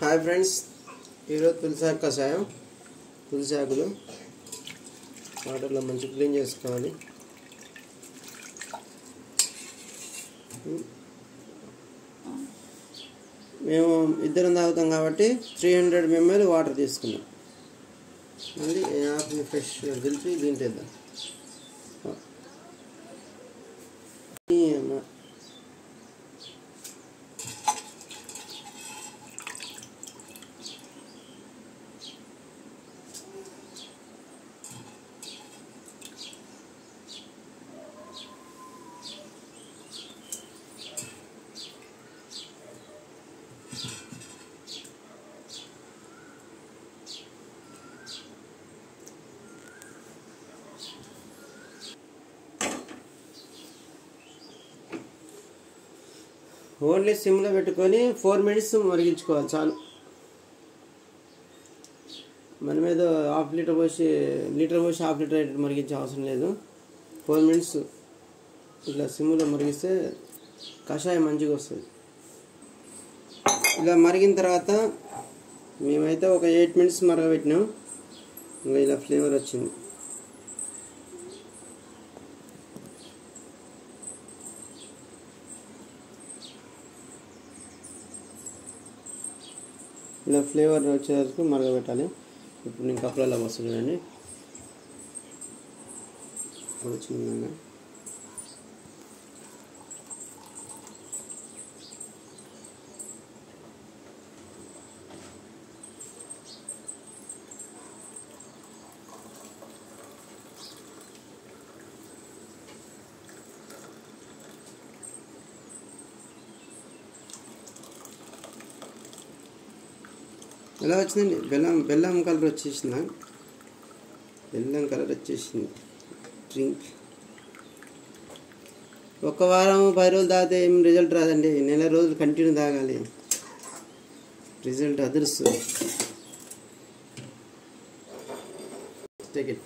Hi friends, ఈరోజు తులసాకు కషాయం. తులసాకులు వాటర్లో మంచి క్లీన్ చేసుకోవాలి. మేము ఇద్దరం తాగుతాం కాబట్టి 300 ml వాటర్ తీసుకున్నాం. మళ్ళీ ఆకుని ఫ్రెష్ దిలిపి దీంట్లో ఓన్లీ సిమ్లో పెట్టుకొని 4 minutes మరిగించుకోవాలి చాలు. మనం ఏదో లీటర్ పోసి హాఫ్ లీటర్ మరిగించే అవసరం లేదు. 4 minutes ఇట్లా సిమ్లో మరిగిస్తే కషాయం మంచిగా వస్తుంది. ఇలా మరిగిన తర్వాత మేమైతే ఒక 8 minutes మరగబెట్టినాం. ఇంకా ఇలా ఫ్లేవర్ వచ్చింది. ఇలా ఫ్లేవర్ వచ్చే వరకు మరగబెట్టాలి. ఇప్పుడు నేను కప్పులలో వస్తుంది వచ్చిందండి. ఎలా వచ్చిందండి? బెల్లం కలర్ వచ్చేసిందా? బెల్లం కలర్ వచ్చేసింది. డ్రింక్ ఒక వారం 10 రోజులు తాగితే ఏం రిజల్ట్ రాదండి. నెల రోజులు కంటిన్యూ తాగాలి, రిజల్ట్ అదృష్టం. Take it.